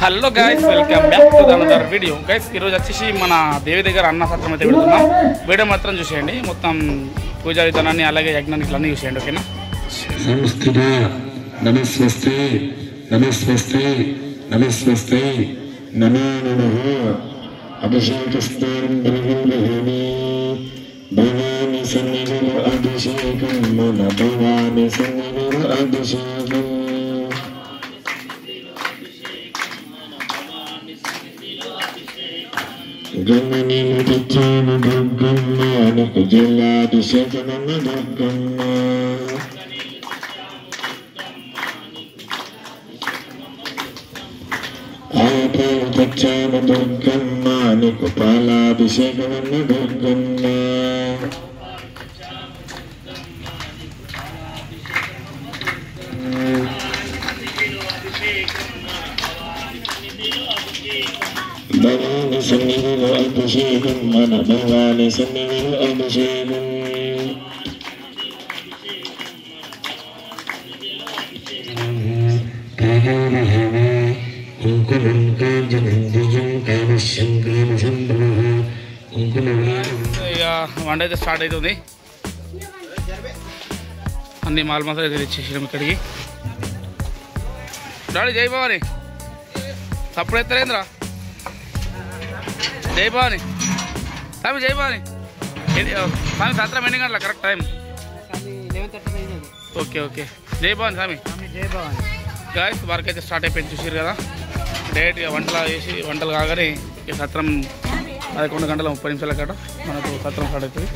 Hello guys, welcome back to another video. Guys ఈరోజు వచ్చేసి మన దేవి దగ్గర అన్న సత్రం అయితే పెడుతున్నాం. వీడియో మాత్రం చూసేయండి, మొత్తం పూజా విధానాన్ని అలాగే యజ్ఞానికి అన్నీ చూసేయండి. ఓకేనా? నమస్తే నమస్తే నమస్తే నమో నమః. అభిషేకస్థానం భవాని సన్నిధిలో అభిషేకం, మన భవాని సన్నిధిలో అభిషేకం. గమని తెచ్చాను దుర్గమ్మ, నీకు జలాభిషేకమన్న దుర్గమ్మ. ఆపాలు తెచ్చాను దుర్గమ్మ, నీకు పాలాభిషేకమన్న దుర్గమ్మ. భవాని సన్నిధిలో అభిషేకం, మన భవాని సన్నిధిలో అభిషేకం. ఇక వంట అయితే స్టార్ట్ అవుతుంది. అన్ని మాల్ మసాలా అయితే తెచ్చేసాం ఇక్కడికి. డాడీ జై భవాని, సప్పుడు ఎత్తలేదురా. జై భవాని స్వామి, జై భవాని స్వామి. సాయంత్రం ఎన్ని గంటల కరెక్ట్ టైం? Okay okay. జై భవాని స్వామి. గాయస్ వర్క్ అయితే స్టార్ట్ అయిపోయింది, చూసారు కదా. డైరెక్ట్గా వంటలు కాగానే ఇక సత్రం 11 గంటల 30 నిమిషాల కాడ మనకు సత్రం స్టార్ట్ అవుతుంది.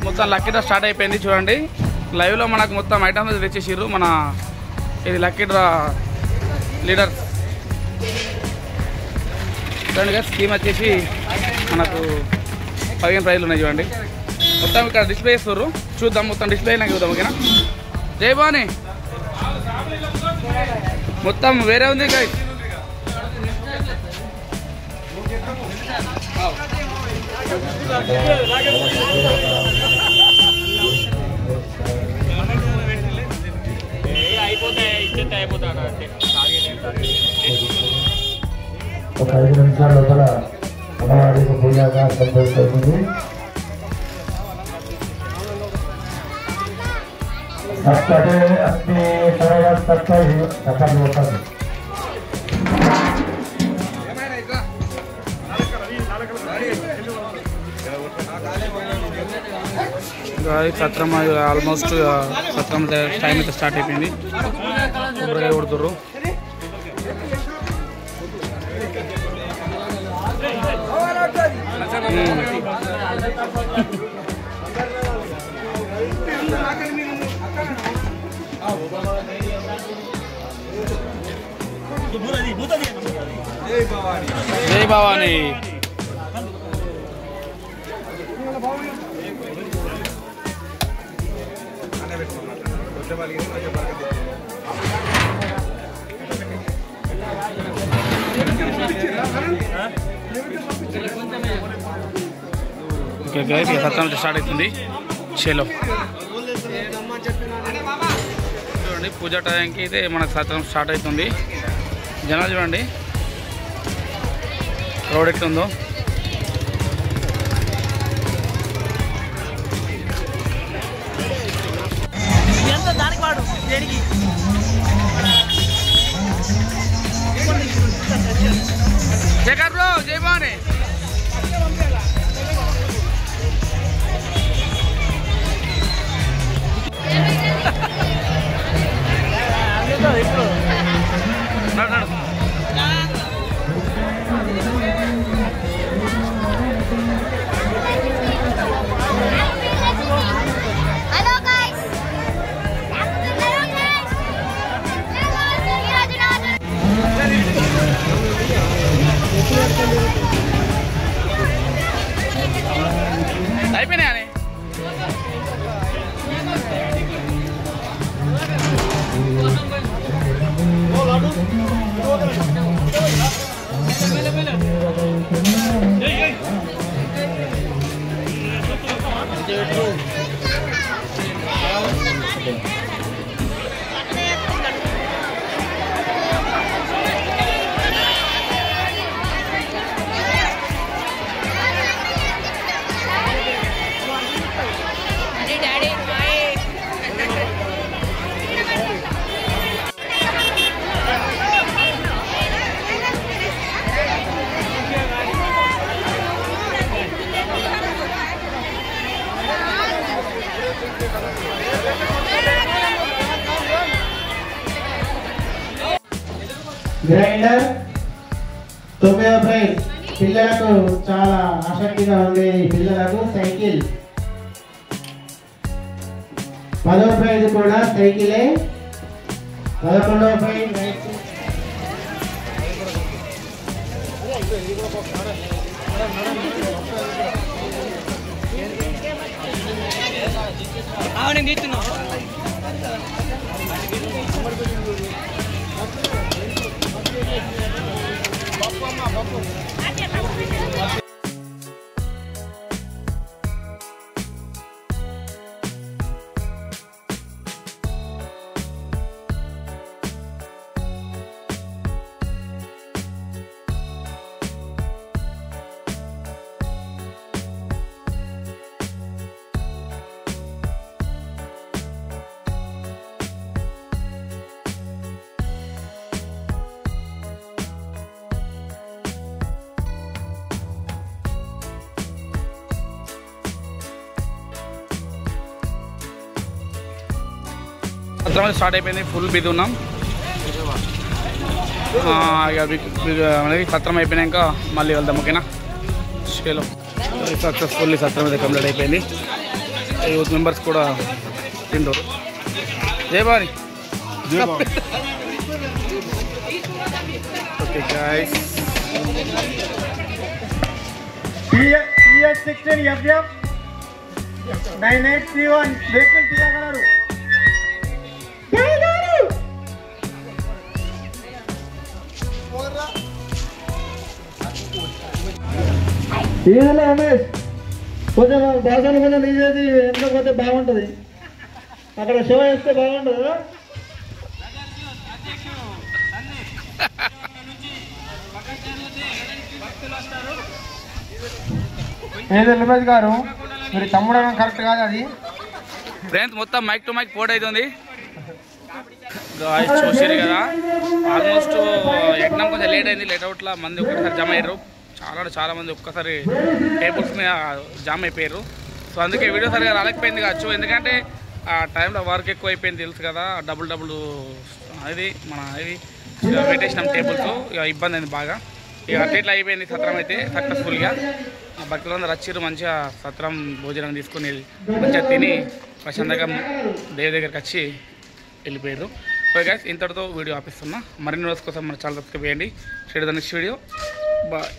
మొత్తం లక్కీ డ్రా స్టార్ట్ అయిపోయింది. చూడండి లైవ్లో మనకు మొత్తం ఐటమ్స్ తెచ్చేసారు. మన ఇది లక్కీ డ్రా లీడర్ చూడండి కదా. స్కీమ్ వచ్చేసి మనకు 15 ప్రైజ్లు ఉన్నాయి. చూడండి మొత్తం ఇక్కడ డిస్ప్లే చేస్తారు, చూద్దాం. మొత్తం డిస్ప్లే నాకు చూద్దాం. ఓకేనా? జై భవాని మొత్తం వేరే ఉంది గైస్. ఒక 5 నిమిషాల లోపల అమ్మవారికి పూజగా సంభవిస్తుంది. సప్తటే అస్మి సర్వస్తత్వై సఫలోకం. సత్రం ఆల్మోస్ట్ సత్రం టైం అయితే స్టార్ట్ అయిపోయింది. కొబ్బరికాయ కొడుతుర్రు. జై భవానీ. ఓకే గైస్, సత్రం స్టార్ట్ అవుతుంది. చలో చూడండి, పూజ టైంకి అయితే మనకు సత్రం స్టార్ట్ అవుతుంది. జనాలు చూడండి రోడ్ ఎట్లుందో. శేఖర్ బ్రో, జై భవానీ. అయిపోయినాయని గ్రైండర్ 9వ ప్రైజ్ పిల్లలకు చాలా ఆసక్తిగా ఉంది. పిల్లలకు సైకిల్ 10వ ప్రైజ్ కూడా సైకిలే. 11వ ప్రైజ్ సత్రం స్టార్ట్ అయిపోయింది. ఫుల్ బిజీ ఉన్నాం. ఇక సత్రం అయిపోయినాక మళ్ళీ వెళ్దాం. ఓకేనా? స్టేలో సక్సెస్ఫుల్లీ సత్రం అయితే కంప్లీట్ అయిపోయింది. యూత్ మెంబర్స్ కూడా తింటారు. జై Bhavani. Okay guys, PS16 FF 9831 vehicle తీయగలరు. రమేష్ కొంచెం బాగా కొంచెం తీసేది ఎంత పోతే బాగుంటుంది. అక్కడ శివ వేస్తే బాగుంటుంది. ఏదో రమేష్ గారు, మీరు తమ్ముడు కరెక్ట్ కాదు. అది ఫ్రెండ్స్ మొత్తం మైక్ టు మైక్ పోటీ అవుతుంది. చూసారు కదా, ఆల్మోస్ట్ యజ్ఞం కొంచెం లేట్ అయింది. లేట్ అవుట్లా మంది ఒక్కసారి జమ అయ్యారు. చాలా మంది ఒక్కసారి టేబుల్స్ మీద జామ్ అయిపోయారు. సో అందుకే వీడియో సరిగా రాలేకపోయింది కావచ్చు. ఎందుకంటే ఆ టైంలో వర్క్ ఎక్కువ అయిపోయింది, తెలుసు కదా. డబుల్ ఇది మన ఇది పెట్టేసినాం టేబుల్స్. ఇక ఇబ్బంది అయింది బాగా. ఇక అట్లా అయిపోయింది సత్రం అయితే సక్సెస్ఫుల్గా. భక్తులందరూ వచ్చిర్రు, మంచిగా సత్రం భోజనం తీసుకొని మంచిగా తిని ప్రశాంతంగా దేవి దగ్గరికి వచ్చి వెళ్ళిపోయారు. ఓకే గైస్, ఇంతటితో వీడియో ఆపిస్తున్నా. మరిన్ని రోజు కోసం మన ఛానల్ సబ్స్క్రైబ్ చేయండి. Share the next video. Bye.